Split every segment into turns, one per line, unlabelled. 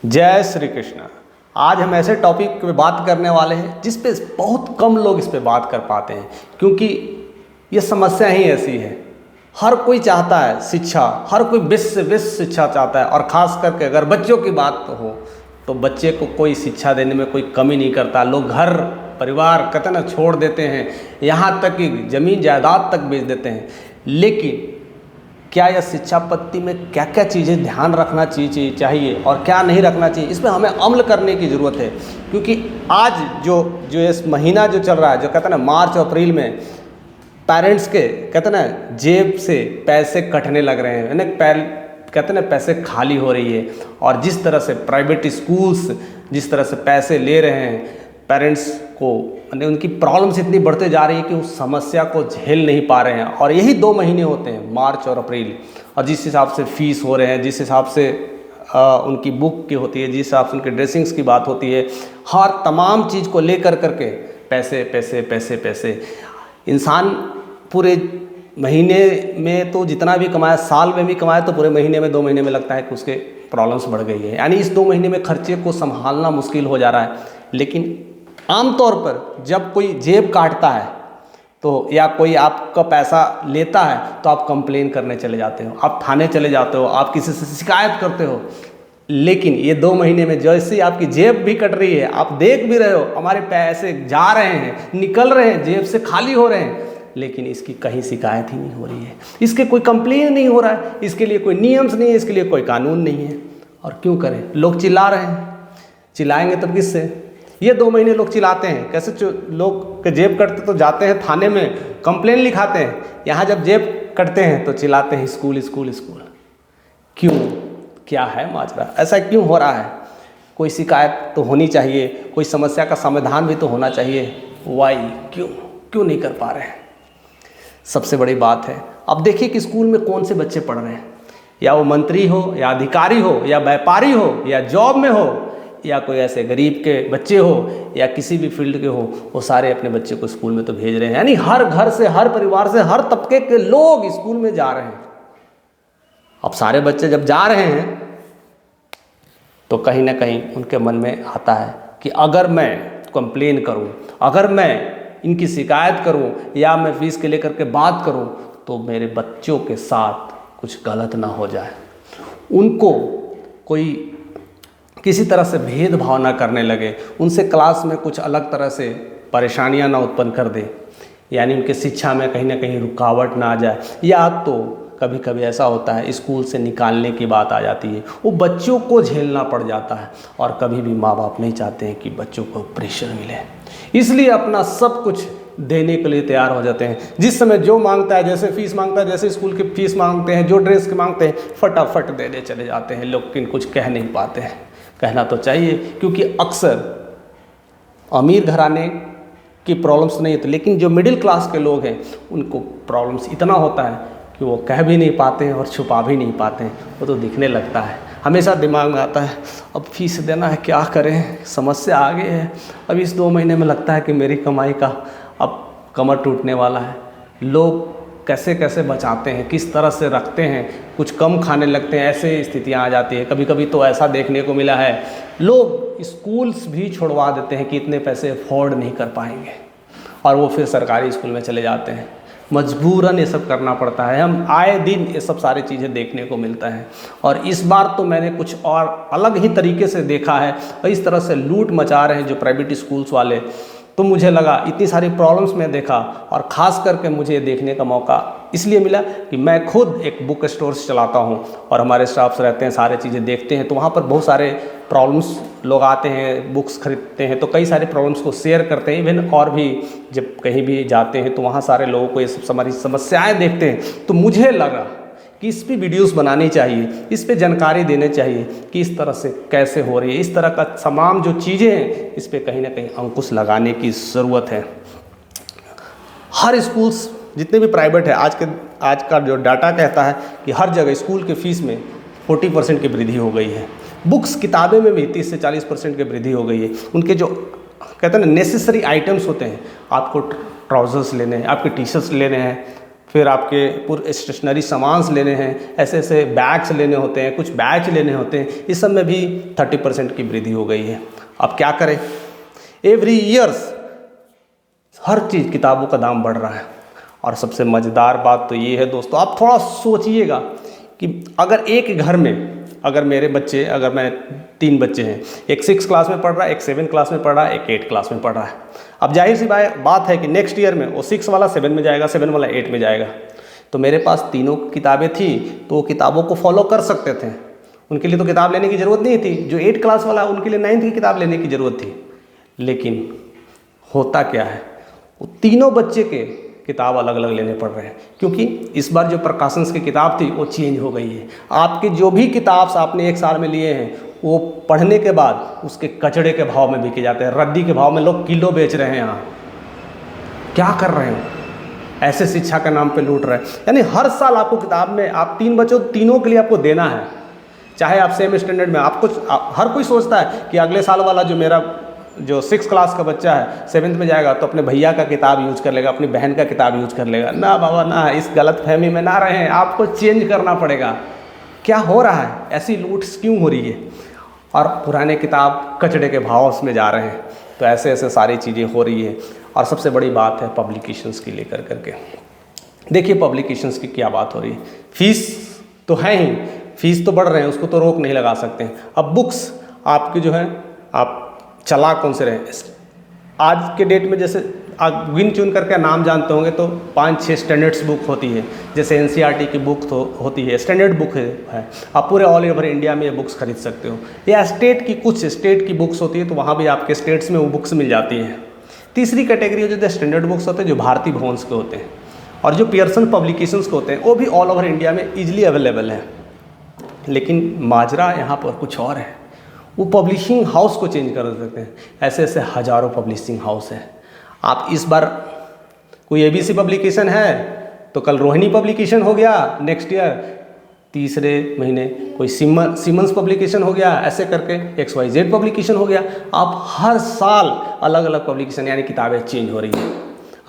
जय श्री कृष्ण। आज हम ऐसे टॉपिक पे बात करने वाले हैं जिस पे बहुत कम लोग इस पे बात कर पाते हैं, क्योंकि ये समस्या ही ऐसी है। हर कोई चाहता है शिक्षा, हर कोई बेस्ट से बेस्ट शिक्षा चाहता है, और ख़ास करके अगर बच्चों की बात हो तो बच्चे को कोई शिक्षा देने में कोई कमी नहीं करता। लोग घर परिवार कहते ना छोड़ देते हैं, यहाँ तक कि ज़मीन जायदाद तक बेच देते हैं। लेकिन क्या यह शिक्षा पद्धति में क्या क्या चीज़ें ध्यान रखना चाहिए और क्या नहीं रखना चाहिए, इस पर हमें अमल करने की ज़रूरत है। क्योंकि आज जो इस महीना जो चल रहा है, जो कहते हैं ना मार्च और अप्रैल में पेरेंट्स के कहते हैं ना जेब से पैसे कटने लग रहे हैं, यानी कहते हैं ना पैसे खाली हो रही है। और जिस तरह से प्राइवेट स्कूल्स जिस तरह से पैसे ले रहे हैं पेरेंट्स को, उनकी प्रॉब्लम्स इतनी बढ़ते जा रही है कि उस समस्या को झेल नहीं पा रहे हैं। और यही 2 महीने होते हैं, मार्च और अप्रैल, और जिस हिसाब से फीस हो रहे हैं, जिस हिसाब से उनकी बुक की होती है, जिस हिसाब से उनके ड्रेसिंग्स की बात होती है, हर तमाम चीज़ को लेकर करके पैसे पैसे पैसे पैसे। इंसान पूरे महीने में तो जितना भी कमाए, साल में भी कमाए, तो पूरे महीने में 2 महीने में लगता है कि उसके प्रॉब्लम्स बढ़ गई है। यानी इस 2 महीने में खर्चे को संभालना मुश्किल हो जा रहा है। लेकिन आमतौर पर जब कोई जेब काटता है तो या कोई आपका पैसा लेता है तो आप कंप्लेन करने चले जाते हो, आप थाने चले जाते हो, आप किसी से शिकायत करते हो। लेकिन ये 2 महीने में जैसे ही आपकी जेब भी कट रही है, आप देख भी रहे हो हमारे पैसे जा रहे हैं, निकल रहे हैं, जेब से खाली हो रहे हैं, लेकिन इसकी कहीं शिकायत ही नहीं हो रही है, इसके कोई कंप्लेन नहीं हो रहा है, इसके लिए कोई नियम्स नहीं है, इसके लिए कोई कानून नहीं है। और क्यों करें? लोग चिल्ला रहे हैं, चिल्लाएंगे तब किससे? ये 2 महीने लोग चिल्लाते हैं। कैसे? लोग के जेब कटते तो जाते हैं थाने में कंप्लेन लिखाते हैं, यहाँ जब जेब कटते हैं तो चिल्लाते हैं स्कूल स्कूल स्कूल। क्यों? क्या है माजरा? ऐसा क्यों हो रहा है? कोई शिकायत तो होनी चाहिए, कोई समस्या का समाधान भी तो होना चाहिए। वाई? क्यों नहीं कर पा रहे हैं? सबसे बड़ी बात है, अब देखिए कि स्कूल में कौन से बच्चे पढ़ रहे हैं, या वो मंत्री हो या अधिकारी हो या व्यापारी हो या जॉब में हो या कोई ऐसे गरीब के बच्चे हो या किसी भी फील्ड के हो, वो सारे अपने बच्चे को स्कूल में तो भेज रहे हैं। यानी हर घर से, हर परिवार से, हर तबके के लोग स्कूल में जा रहे हैं। अब सारे बच्चे जब जा रहे हैं तो कहीं ना कहीं उनके मन में आता है कि अगर मैं कंप्लेन करूं, अगर मैं इनकी शिकायत करूं या मैं फीस के लेकर के बात करूं तो मेरे बच्चों के साथ कुछ गलत ना हो जाए, उनको कोई किसी तरह से भेदभाव ना करने लगे, उनसे क्लास में कुछ अलग तरह से परेशानियां ना उत्पन्न कर दे, यानी उनके शिक्षा में कहीं ना कहीं रुकावट ना आ जाए। या तो कभी कभी ऐसा होता है स्कूल से निकालने की बात आ जाती है, वो बच्चों को झेलना पड़ जाता है। और कभी भी माँ बाप नहीं चाहते हैं कि बच्चों को प्रेशर मिले, इसलिए अपना सब कुछ देने के लिए तैयार हो जाते हैं। जिस समय जो मांगता है, जैसे फीस मांगता है, जैसे स्कूल की फीस मांगते हैं, जो ड्रेस के मांगते हैं, फटाफट देने चले जाते हैं। लेकिन कुछ कह नहीं पाते हैं। कहना तो चाहिए, क्योंकि अक्सर अमीर घराने की प्रॉब्लम्स नहीं होती, लेकिन जो मिडिल क्लास के लोग हैं उनको प्रॉब्लम्स इतना होता है कि वो कह भी नहीं पाते हैं और छुपा भी नहीं पाते हैं। वो तो दिखने लगता है, हमेशा दिमाग में आता है अब फीस देना है, क्या करें, समस्या आ गई है। अब इस 2 महीने में लगता है कि मेरी कमाई का अब कमर टूटने वाला है। लोग कैसे कैसे बचाते हैं, किस तरह से रखते हैं, कुछ कम खाने लगते हैं, ऐसे स्थितियां आ जाती है। कभी कभी तो ऐसा देखने को मिला है, लोग स्कूल्स भी छुड़वा देते हैं कि इतने पैसे अफोर्ड नहीं कर पाएंगे, और वो फिर सरकारी स्कूल में चले जाते हैं। मजबूरन ये सब करना पड़ता है। हम आए दिन ये सब सारी चीज़ें देखने को मिलता है। और इस बार तो मैंने कुछ और अलग ही तरीके से देखा है, और इस तरह से लूट मचा रहे हैं जो प्राइवेट स्कूल्स वाले। तो मुझे लगा इतनी सारी प्रॉब्लम्स मैं देखा, और ख़ास करके मुझे देखने का मौका इसलिए मिला कि मैं खुद एक बुक स्टोर्स चलाता हूं, और हमारे स्टाफ्स रहते हैं, सारे चीज़ें देखते हैं। तो वहाँ पर बहुत सारे प्रॉब्लम्स लोग आते हैं, बुक्स खरीदते हैं, तो कई सारे प्रॉब्लम्स को शेयर करते हैं। इवन और भी जब कहीं भी जाते हैं तो वहाँ सारे लोगों को ये सब हमारी समस्याएँ देखते हैं। तो मुझे लगा कि इस पर वीडियोस बनानी चाहिए, इस पे जानकारी देने चाहिए कि इस तरह से कैसे हो रही है, इस तरह का तमाम जो चीज़ें हैं इस पे कहीं ना कहीं अंकुश लगाने की ज़रूरत है। हर स्कूल्स जितने भी प्राइवेट है, आज का जो डाटा कहता है कि हर जगह स्कूल के फीस में 40% की वृद्धि हो गई है। बुक्स किताबें में भी 30 से 40% की वृद्धि हो गई है। उनके जो कहते हैं ना नेसेसरी आइटम्स होते हैं, आपको ट्राउज़र्स लेने हैं, आपके टी शर्ट्स लेने हैं, फिर आपके पूरे स्टेशनरी सामान्स लेने हैं, ऐसे ऐसे बैग्स लेने होते हैं, कुछ बैच लेने होते हैं, इस सब में भी 30% की वृद्धि हो गई है। अब क्या करें, एवरी ईयर्स हर चीज़ किताबों का दाम बढ़ रहा है। और सबसे मज़ेदार बात तो ये है दोस्तों, आप थोड़ा सोचिएगा कि अगर एक घर में अगर मेरे बच्चे, अगर मैं 3 बच्चे हैं, एक 6 क्लास में पढ़ रहा है, एक 7 क्लास में पढ़ रहा है, एक 8 क्लास में पढ़ रहा है। अब जाहिर सी बात है कि नेक्स्ट ईयर में वो 6 वाला 7 में जाएगा, 7 वाला 8 में जाएगा। तो मेरे पास तीनों किताबें थी तो वो किताबों को फॉलो कर सकते थे, उनके लिए तो किताब लेने की ज़रूरत नहीं थी। जो 8 क्लास वाला उनके लिए 9th की किताब लेने की ज़रूरत थी। लेकिन होता क्या है, वो तीनों बच्चे के किताब अलग अलग लेने पड़ रहे हैं, क्योंकि इस बार जो प्रकाशंस की किताब थी वो चेंज हो गई है। आपके जो भी किताब आपने एक साल में लिए हैं वो पढ़ने के बाद उसके कचड़े के भाव में बिके जाते हैं, रद्दी के भाव में लोग किलो बेच रहे हैं। यहाँ क्या कर रहे हैं, ऐसे शिक्षा के नाम पे लूट रहे हैं। यानी हर साल आपको किताब में, आप 3 बच्चों तीनों के लिए आपको देना है, चाहे आप सेम स्टैंडर्ड में। आपको हर कोई सोचता है कि अगले साल वाला जो मेरा जो 6 क्लास का बच्चा है 7th में जाएगा तो अपने भैया का किताब यूज कर लेगा, अपनी बहन का किताब यूज कर लेगा। ना बाबा ना, इस गलत फहमी में ना रहें, आपको चेंज करना पड़ेगा। क्या हो रहा है, ऐसी लूट क्यों हो रही है, और पुराने किताब कचड़े के भाव में जा रहे हैं। तो ऐसे ऐसे सारी चीज़ें हो रही है। और सबसे बड़ी बात है पब्लिकेशंस की लेकर करके। देखिए पब्लिकेशंस की क्या बात हो रही है, फीस तो है ही, फीस तो बढ़ रहे हैं, उसको तो रोक नहीं लगा सकते हैं। अब बुक्स आपकी जो है, आप चला कौन से रहे, आज के डेट में जैसे आप गिन चुन करके नाम जानते होंगे तो 5-6 स्टैंडर्ड्स बुक होती है। जैसे NCERT की बुक तो होती है, स्टैंडर्ड बुक है। आप पूरे ऑल ओवर इंडिया में ये बुक्स खरीद सकते हो। या स्टेट की, कुछ स्टेट की बुक्स होती है तो वहाँ भी आपके स्टेट्स में वो बुक्स मिल जाती हैं। तीसरी कैटेगरी जो स्टैंडर्ड बुक्स होते हैं, जो भारतीय भवन्स के होते हैं, और जो पियर्सन पब्लिकेशंस के होते हैं, वो भी ऑल ओवर इंडिया में ईजिली अवेलेबल है। लेकिन माजरा यहाँ पर कुछ और है, वो पब्लिशिंग हाउस को चेंज कर सकते हैं। ऐसे ऐसे हज़ारों पब्लिशिंग हाउस है। आप इस बार कोई ABC पब्लिकेशन है तो कल रोहिणी पब्लिकेशन हो गया, नेक्स्ट ईयर तीसरे महीने कोई सीमंस पब्लिकेशन हो गया, ऐसे करके XYZ पब्लिकेशन हो गया। आप हर साल अलग अलग पब्लिकेशन यानी किताबें चेंज हो रही हैं।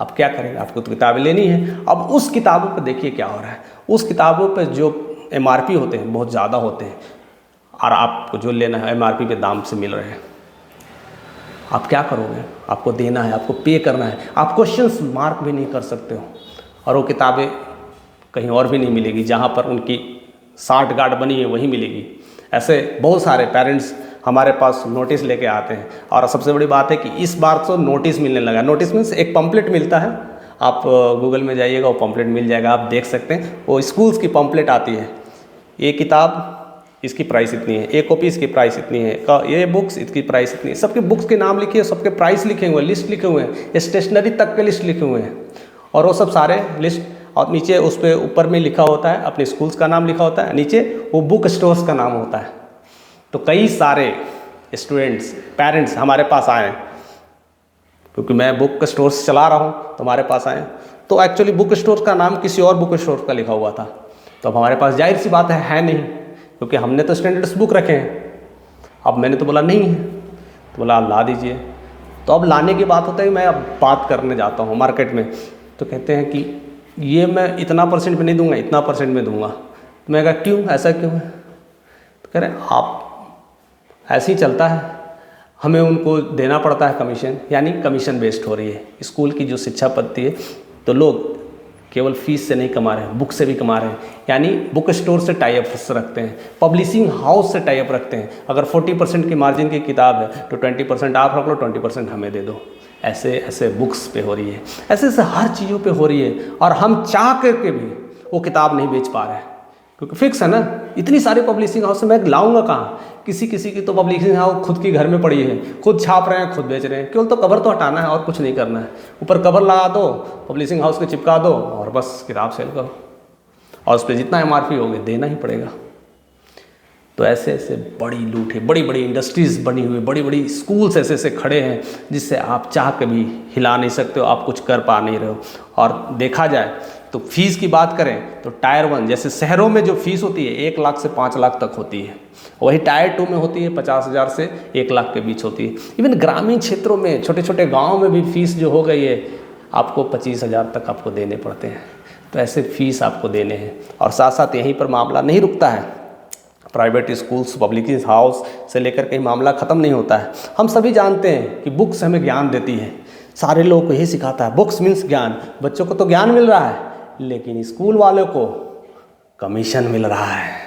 अब क्या करेंगे, आपको तो किताबें लेनी है। अब उस किताबों पर देखिए क्या हो रहा है, उस किताबों पर जो MRP होते हैं बहुत ज़्यादा होते हैं, और आपको जो लेना है MRP पे दाम से मिल रहे हैं। आप क्या करोगे, आपको देना है, आपको पे करना है। आप क्वेश्चंस मार्क भी नहीं कर सकते हो, और वो किताबें कहीं और भी नहीं मिलेगी, जहाँ पर उनकी साठ गांठ बनी है वहीं मिलेगी। ऐसे बहुत सारे पेरेंट्स हमारे पास नोटिस लेके आते हैं। और सबसे बड़ी बात है कि इस बार तो नोटिस मिलने लगा। नोटिस मीन्स एक पम्पलेट मिलता है, आप गूगल में जाइएगा वो पम्पलेट मिल जाएगा, आप देख सकते हैं। वो स्कूल्स की पम्पलेट आती है, ये किताब इसकी प्राइस इतनी है, एक कॉपी इसकी प्राइस इतनी है, ये बुक्स इसकी प्राइस इतनी है। सबके बुक्स के नाम लिखे, सबके प्राइस लिखे हुए हैं, लिस्ट लिखे हुए हैं, स्टेशनरी तक के लिस्ट लिखे हुए हैं। और वो सब सारे लिस्ट, और नीचे उस पर ऊपर में लिखा होता है अपने स्कूल्स का नाम लिखा होता है, नीचे वो बुक स्टोर्स का नाम होता है। तो कई सारे स्टूडेंट्स, पेरेंट्स हमारे पास आए, क्योंकि मैं बुक स्टोर्स चला रहा हूँ तो हमारे पास आए। तो एक्चुअली बुक स्टोर का नाम किसी और बुक स्टोर का लिखा हुआ था। तो अब हमारे पास जाहिर सी बात है नहीं, क्योंकि हमने तो स्टैंडर्ड्स बुक रखे हैं। अब मैंने तो बोला नहीं है, तो बोला आप ला दीजिए। तो अब लाने की बात होता है, मैं अब बात करने जाता हूँ मार्केट में, तो कहते हैं कि ये मैं इतना % में नहीं दूंगा, इतना % में दूंगा। तो मैं कहा क्यों, ऐसा क्यों है? तो कह रहे आप ऐसे ही चलता है, हमें उनको देना पड़ता है कमीशन, यानी कमीशन बेस्ड हो रही है स्कूल की जो शिक्षा पद्धति है। तो लोग केवल फीस से नहीं कमा रहे हैं, बुक से भी कमा रहे हैं। यानी बुक स्टोर से टाई अप रखते हैं, पब्लिशिंग हाउस से टाई अप रखते हैं। अगर 40% की मार्जिन की किताब है तो 20% आप रख लो, 20% हमें दे दो। ऐसे ऐसे बुक्स पे हो रही है, ऐसे ऐसे हर चीज़ों पे हो रही है। और हम चाह करके भी वो किताब नहीं बेच पा रहे हैं, क्योंकि फिक्स है ना, इतनी सारी पब्लिशिंग हाउस से मैं लाऊंगा कहाँ। किसी किसी की तो पब्लिशिंग हाउस खुद की घर में पड़ी है, खुद छाप रहे हैं, खुद बेच रहे हैं। केवल तो कवर तो हटाना है और कुछ नहीं करना है। ऊपर कवर लगा दो, पब्लिशिंग हाउस के चिपका दो और बस किताब सेल करो, और उस पर जितना MRP होगा देना ही पड़ेगा। तो ऐसे ऐसे बड़ी लूट है, बड़ी बड़ी इंडस्ट्रीज़ बनी हुई, बड़ी बड़ी स्कूल्स ऐसे ऐसे खड़े हैं जिससे आप चाह के भी हिला नहीं सकते हो, आप कुछ कर पा नहीं रहे हो। और देखा जाए तो फीस की बात करें तो टायर 1 जैसे शहरों में जो फीस होती है 1 लाख से 5 लाख तक होती है, वही टायर 2 में होती है 50,000 से 1 लाख के बीच होती है। इवन ग्रामीण क्षेत्रों में, छोटे छोटे गाँव में भी फीस जो हो गई है आपको 25,000 तक आपको देने पड़ते हैं। तो ऐसे फीस आपको देने हैं। और साथ साथ यहीं पर मामला नहीं रुकता है, प्राइवेट स्कूल्स, पब्लिक हाउस से लेकर के मामला ख़त्म नहीं होता है। हम सभी जानते हैं कि बुक्स हमें ज्ञान देती है, सारे लोगों को यही सिखाता है, बुक्स मीन्स ज्ञान। बच्चों को तो ज्ञान मिल रहा है, लेकिन स्कूल वालों को कमीशन मिल रहा है।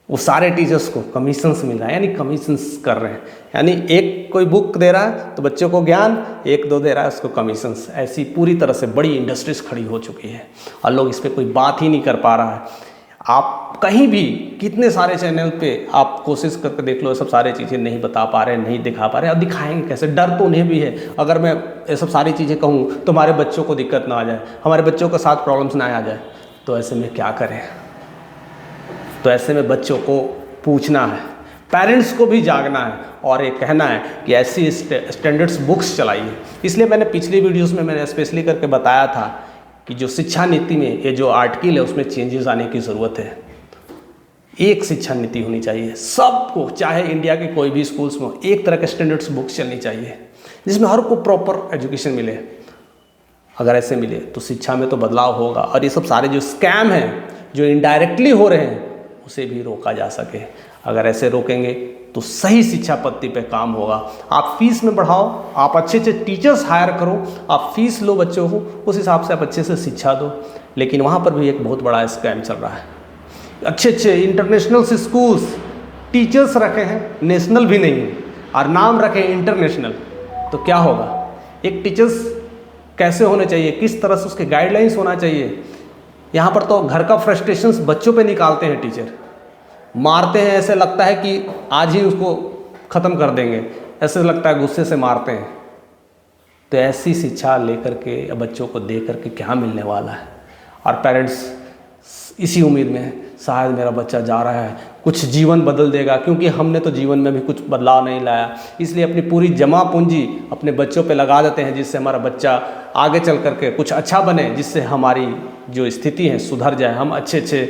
वो सारे टीचर्स को कमीशंस मिल रहा है, यानी कमीशंस कर रहे हैं। यानी एक कोई बुक दे रहा है तो बच्चों को ज्ञान, एक दो दे रहा है उसको कमीशंस। ऐसी पूरी तरह से बड़ी इंडस्ट्रीज खड़ी हो चुकी है और लोग इस पर कोई बात ही नहीं कर पा रहा है। आप कहीं भी कितने सारे चैनल पे आप कोशिश करके देख लो, ये सब सारी चीज़ें नहीं बता पा रहे, नहीं दिखा पा रहे। और दिखाएंगे कैसे? डर तो उन्हें भी है, अगर मैं ये सब सारी चीज़ें कहूँ तो हमारे बच्चों को दिक्कत ना आ जाए, हमारे बच्चों के साथ प्रॉब्लम्स ना आ जाए, तो ऐसे में क्या करें? तो ऐसे में बच्चों को पूछना है, पेरेंट्स को भी जागना है और ये कहना है कि ऐसी स्टैंडर्ड्स बुक्स चलाइए। इसलिए मैंने पिछली वीडियोस में मैंने स्पेशली करके बताया था कि जो शिक्षा नीति में ये जो आर्टिकल है उसमें चेंजेस आने की ज़रूरत है। एक शिक्षा नीति होनी चाहिए सबको, चाहे इंडिया के कोई भी स्कूल्स में एक तरह के स्टैंडर्ड्स बुक्स चलनी चाहिए जिसमें हर को प्रॉपर एजुकेशन मिले। अगर ऐसे मिले तो शिक्षा में तो बदलाव होगा और ये सब सारे जो स्कैम हैं जो इनडायरेक्टली हो रहे हैं उसे भी रोका जा सके। अगर ऐसे रोकेंगे तो सही शिक्षा पद्धति पे काम होगा। आप फीस में बढ़ाओ, आप अच्छे अच्छे टीचर्स हायर करो, आप फीस लो बच्चों को, उस हिसाब से आप अच्छे से शिक्षा दो। लेकिन वहाँ पर भी एक बहुत बड़ा स्कैम चल रहा है। अच्छे अच्छे इंटरनेशनल स्कूल्स टीचर्स रखे हैं, नेशनल भी नहीं है, और नाम रखे हैं इंटरनेशनल। तो क्या होगा? एक टीचर्स कैसे होने चाहिए, किस तरह से उसके गाइडलाइंस होना चाहिए। यहाँ पर तो घर का फ्रस्ट्रेशंस बच्चों पे निकालते हैं, टीचर मारते हैं, ऐसे लगता है कि आज ही उसको ख़त्म कर देंगे, ऐसे लगता है गुस्से से मारते हैं। तो ऐसी शिक्षा लेकर के या बच्चों को दे करके क्या मिलने वाला है? और पेरेंट्स इसी उम्मीद में शायद मेरा बच्चा जा रहा है, कुछ जीवन बदल देगा, क्योंकि हमने तो जीवन में भी कुछ बदलाव नहीं लाया, इसलिए अपनी पूरी जमा पूंजी अपने बच्चों पे लगा देते हैं जिससे हमारा बच्चा आगे चल करके कुछ अच्छा बने, जिससे हमारी जो स्थिति है सुधर जाए, हम अच्छे अच्छे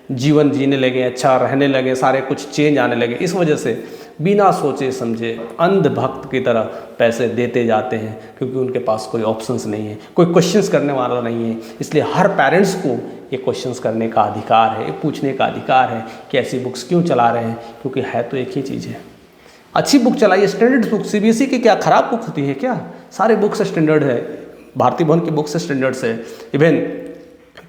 जीवन जीने लगे, अच्छा रहने लगे, सारे कुछ चेंज आने लगे। इस वजह से बिना सोचे समझे अंधभक्त की तरह पैसे देते जाते हैं, क्योंकि उनके पास कोई ऑप्शंस नहीं है, कोई क्वेश्चंस करने वाला नहीं है। इसलिए हर पेरेंट्स को ये क्वेश्चंस करने का अधिकार है, ये पूछने का अधिकार है कि ऐसी बुक्स क्यों चला रहे हैं, क्योंकि है तो एक ही चीज़ है। अच्छी बुक चलाइए, स्टैंडर्ड बुक। सीबीएसई की क्या खराब बुक होती है क्या? सारे बुक्स स्टैंडर्ड है, भारतीय भवन की बुक्स स्टैंडर्ड्स है, इवन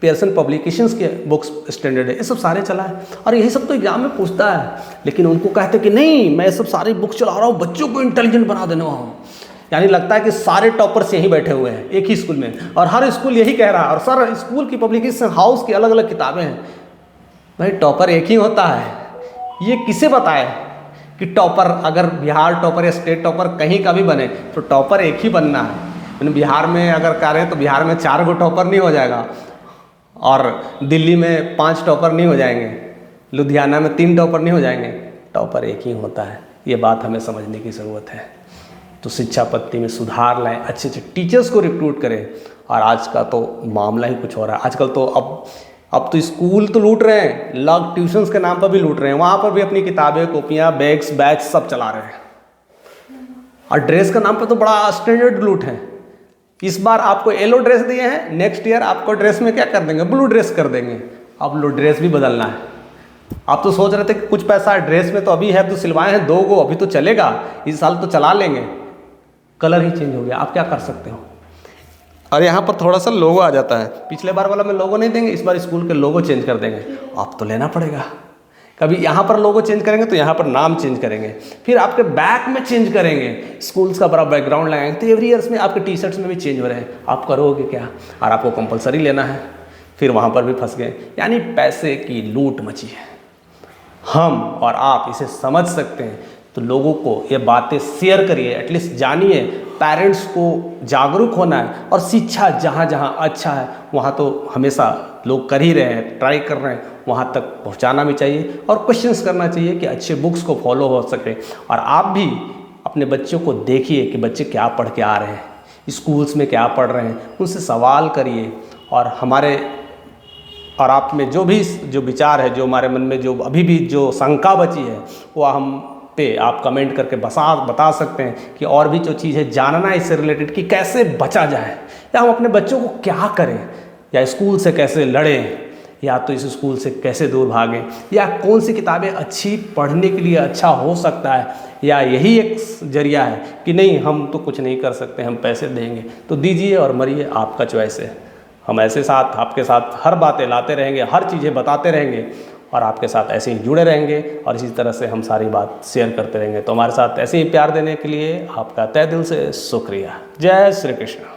पियर्सन पब्लिकेशंस के बुक्स स्टैंडर्ड है, ये सब सारे चला है। और यही सब तो एग्जाम में पूछता है, लेकिन उनको कहते कि नहीं मैं सब सारे बुक्स चला रहा हूँ, बच्चों को इंटेलिजेंट बना देने वाला हूँ। यानी लगता है कि सारे टॉपर्स यहीं बैठे हुए हैं एक ही स्कूल में, और हर स्कूल यही कह रहा है, और सर स्कूल की पब्लिकेशन हाउस की अलग अलग किताबें हैं। भाई टॉपर एक ही होता है, ये किसे बताए कि टॉपर, अगर बिहार टॉपर या स्टेट टॉपर कहीं का भी बने तो टॉपर एक ही बनना है। बिहार में अगर करें तो बिहार में 4 गो टॉपर नहीं हो जाएगा, और दिल्ली में 5 टॉपर नहीं हो जाएंगे, लुधियाना में 3 टॉपर नहीं हो जाएंगे। टॉपर एक ही होता है, ये बात हमें समझने की ज़रूरत है। तो शिक्षा पद्धति में सुधार लाएं, अच्छे अच्छे टीचर्स को रिक्रूट करें। और आज का तो मामला ही कुछ हो रहा है। आजकल तो अब तो स्कूल तो लूट रहे हैं, लोग ट्यूशन्स के नाम पर भी लूट रहे हैं, वहाँ पर भी अपनी किताबें, कॉपियाँ, बैग्स, बैच सब चला रहे हैं। और ड्रेस के नाम पर तो बड़ा स्टैंडर्ड लूट है। इस बार आपको येलो ड्रेस दिए हैं, नेक्स्ट ईयर आपको ड्रेस में क्या कर देंगे? ब्लू ड्रेस कर देंगे। अब लो ड्रेस भी बदलना है। आप तो सोच रहे थे कि कुछ पैसा ड्रेस में तो अभी है, तो सिलवाए हैं 2 गो, अभी तो चलेगा, इस साल तो चला लेंगे, कलर ही चेंज हो गया, आप क्या कर सकते हो? और यहाँ पर थोड़ा सा लोगो आ जाता है, पिछले बार वाला में लोगो नहीं देंगे, इस बार स्कूल के लोगो चेंज कर देंगे। आप तो लेना पड़ेगा। कभी यहाँ पर लोगो चेंज करेंगे तो यहाँ पर नाम चेंज करेंगे, फिर आपके बैक में चेंज करेंगे, स्कूल्स का बड़ा बैकग्राउंड लगाएंगे। तो एवरी ईयर्स में आपके टी शर्ट्स में भी चेंज हो रहे हैं, आप करोगे क्या? और आपको कंपलसरी लेना है, फिर वहाँ पर भी फंस गए। यानी पैसे की लूट मची है। हम और आप इसे समझ सकते हैं तो लोगों को ये बातें शेयर करिए, एटलीस्ट जानिए। पेरेंट्स को जागरूक होना है, और शिक्षा जहाँ जहाँ अच्छा है वहाँ तो हमेशा लोग कर ही रहे हैं, ट्राई कर रहे हैं, वहाँ तक पहुँचाना भी चाहिए और क्वेश्चंस करना चाहिए कि अच्छे बुक्स को फॉलो हो सके। और आप भी अपने बच्चों को देखिए कि बच्चे क्या पढ़ के आ रहे हैं, स्कूल्स में क्या पढ़ रहे हैं, उनसे सवाल करिए। और आप में जो विचार है, जो हमारे मन में जो अभी भी जो शंका बची है, वो हम पे आप कमेंट करके बता सकते हैं कि और भी जो चीज़ है जानना है इससे रिलेटेड कि कैसे बचा जाए, या हम अपने बच्चों को क्या करें। या स्कूल से कैसे लड़ें, या तो इस स्कूल से कैसे दूर भागें, या कौन सी किताबें अच्छी पढ़ने के लिए अच्छा हो सकता है, या यही एक जरिया है कि नहीं हम तो कुछ नहीं कर सकते, हम पैसे देंगे, तो दीजिए और मरिए, आपका चॉइस है। हम ऐसे साथ आपके साथ हर बातें लाते रहेंगे, हर चीज़ें बताते रहेंगे और आपके साथ ऐसे ही जुड़े रहेंगे और इसी तरह से हम सारी बात शेयर करते रहेंगे। तो हमारे साथ ऐसे ही प्यार देने के लिए आपका तहे दिल से शुक्रिया। जय श्री कृष्ण।